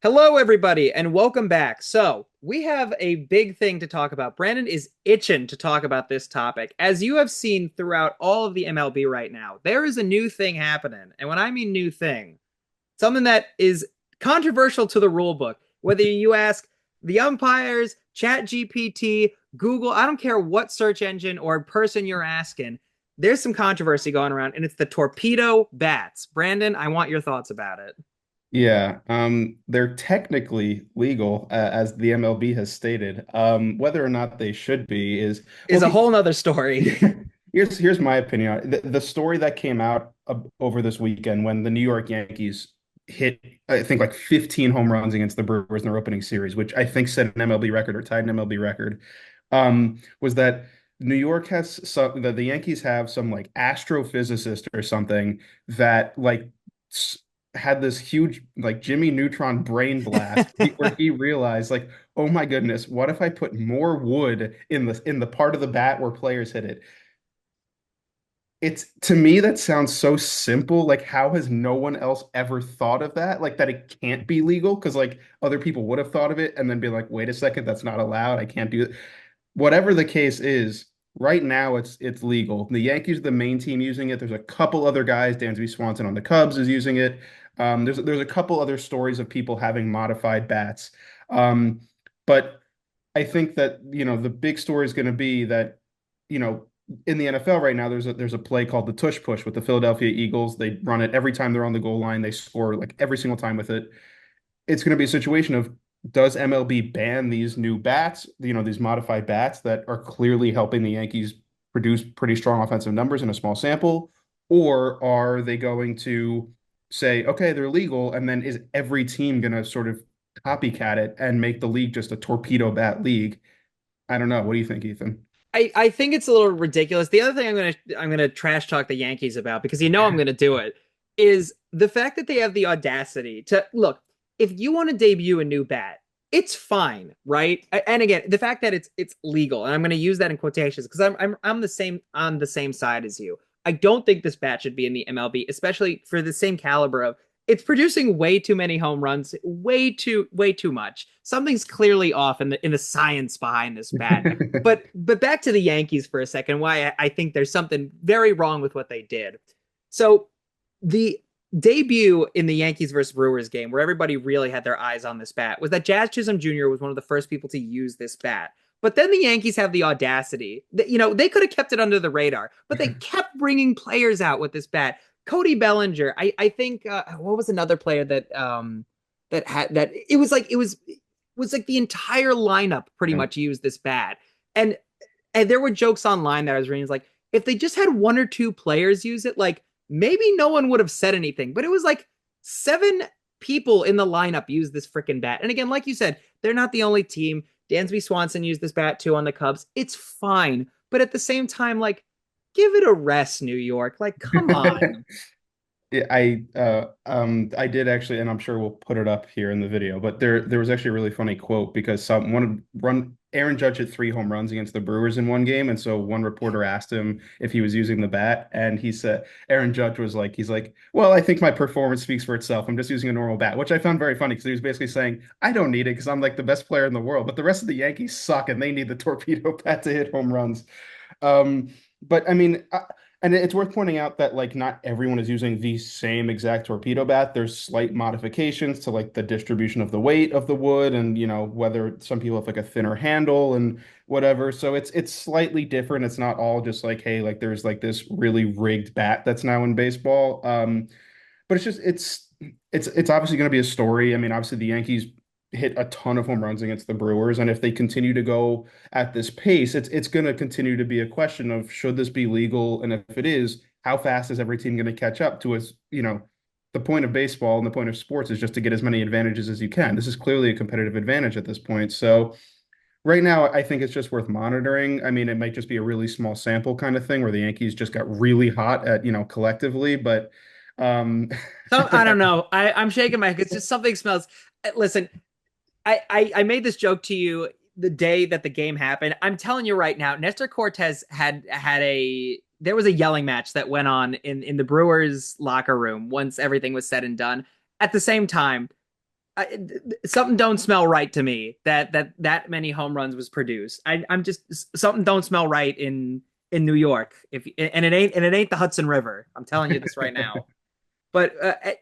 Hello, everybody, and welcome back. So, we have a big thing to talk about. Brandon is itching to talk about this topic. As you have seen throughout all of the MLB right now, there is a new thing happening. And when I mean new thing, something that is controversial to the rule book. Whether you ask the umpires, Chat GPT, Google, I don't care what search engine or person you're asking, there's some controversy going around, and it's the torpedo bats. Brandon, I want your thoughts about it. Yeah, they're technically legal, as the MLB has stated. Whether or not they should be is Is a okay. whole nother story. Here's my opinion. The story that came out over this weekend when the New York Yankees hit, I think, like 15 home runs against the Brewers in their opening series, which I think set an MLB record or tied an MLB record, was that New York has some that the Yankees have some like astrophysicist or something that had this huge like Jimmy Neutron brain blast where he realized like, oh my goodness, what if I put more wood in the part of the bat where players hit it? It's to me that sounds so simple. Like, how has no one else ever thought of that? Like that it can't be legal because like other people would have thought of it and then be like, wait a second, that's not allowed. I can't do it. Whatever the case is, right now it's legal. The Yankees are the main team using it. There's a couple other guys. Dansby Swanson on the Cubs is using it. There's a couple other stories of people having modified bats. Um, but I think that the big story is going to be that you know in the NFL right now there's a play called the tush push with the Philadelphia Eagles. They run it every time they're on the goal line. They score like every single time with it. It's going to be a situation of, does MLB ban these new bats, these modified bats that are clearly helping the Yankees produce pretty strong offensive numbers in a small sample? Or are they going to say, okay, they're legal, and then is every team going to sort of copycat it and make the league just a torpedo bat league? I don't know. What do you think, Ethan? I think it's a little ridiculous. The other thing I'm gonna trash talk the Yankees about, because I'm gonna do it, is the fact that they have the audacity to look. If you want to debut a new bat, it's fine, right? And again, the fact that it's legal, and I'm gonna use that in quotations because I'm the same on the same side as you. I don't think this bat should be in the MLB, especially for the same caliber of it's producing way too many home runs, way too much. Something's clearly off in the science behind this bat. But back to the Yankees for a second, why I think there's something very wrong with what they did. So the debut in the Yankees versus Brewers game, where everybody really had their eyes on this bat, was that Jazz Chisholm Jr. was one of the first people to use this bat. But then the Yankees have the audacity that, they could have kept it under the radar, but they kept bringing players out with this bat. Cody Bellinger, I think, what was another player that had that? It was like the entire lineup pretty much used this bat, and there were jokes online that I was reading. Like, if they just had one or two players use it, like maybe no one would have said anything. But it was like seven people in the lineup use this freaking bat. And again, like you said, they're not the only team. Dansby Swanson used this bat too on the Cubs. It's fine. But at the same time, like, give it a rest, New York. Like, come on. Yeah, I did actually, and I'm sure we'll put it up here in the video, but there was actually a really funny quote because someone run Aaron Judge hit 3 home runs against the Brewers in one game, and so one reporter asked him if he was using the bat, and he said Aaron Judge was like, he's like, well, I think my performance speaks for itself. I'm just using a normal bat, which I found very funny because he was basically saying, I don't need it because I'm like the best player in the world, but the rest of the Yankees suck and they need the torpedo bat to hit home runs. Um, but I mean, and it's worth pointing out that like not everyone is using the same exact torpedo bat. There's slight modifications to like the distribution of the weight of the wood and whether some people have like a thinner handle and whatever. So it's slightly different. It's not all just like, hey, like there's like this really rigged bat that's now in baseball. But it's obviously going to be a story. I mean, obviously the Yankees hit a ton of home runs against the Brewers, and if they continue to go at this pace, it's going to continue to be a question of, should this be legal, and if it is, how fast is every team going to catch up to us? The point of baseball and the point of sports is just to get as many advantages as you can. This is clearly a competitive advantage at this point. So right now, I think it's just worth monitoring. I mean, it might just be a really small sample kind of thing where the Yankees just got really hot at, collectively, but um So I don't know. I'm shaking my head. It's just something smells. Listen, I made this joke to you the day that the game happened. I'm telling you right now, Nestor Cortez had a there was a yelling match that went on in the Brewers locker room once everything was said and done. At the same time, Something don't smell right to me that many home runs was produced. I'm just something don't smell right in New York. If and it ain't the Hudson River. I'm telling you this right now. But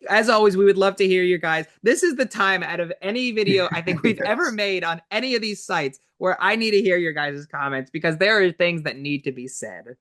as always, we would love to hear you guys. This is the time out of any video I think we've ever Yes. made on any of these sites where I need to hear your guys' comments because there are things that need to be said.